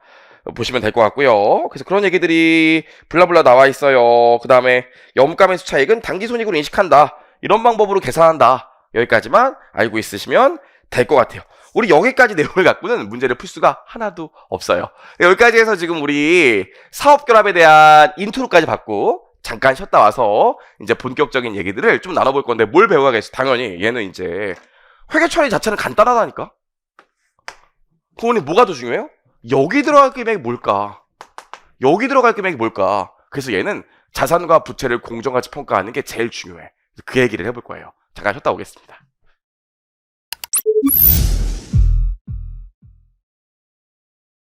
보시면 될 것 같고요. 그래서 그런 얘기들이 블라블라 나와 있어요. 그 다음에 염가매수 차익은 당기손익으로 인식한다. 이런 방법으로 계산한다. 여기까지만 알고 있으시면 될 것 같아요. 우리 여기까지 내용을 갖고는 문제를 풀 수가 하나도 없어요. 여기까지 해서 지금 우리 사업결합에 대한 인트로까지 받고 잠깐 쉬었다 와서 이제 본격적인 얘기들을 좀 나눠볼 건데 뭘 배워야겠어? 당연히 얘는 이제 회계 처리 자체는 간단하다니까. 부모님 뭐가 더 중요해요? 여기 들어갈 금액이 뭘까? 그래서 얘는 자산과 부채를 공정가치 평가하는 게 제일 중요해. 그 얘기를 해볼 거예요. 잠깐 쉬었다 오겠습니다.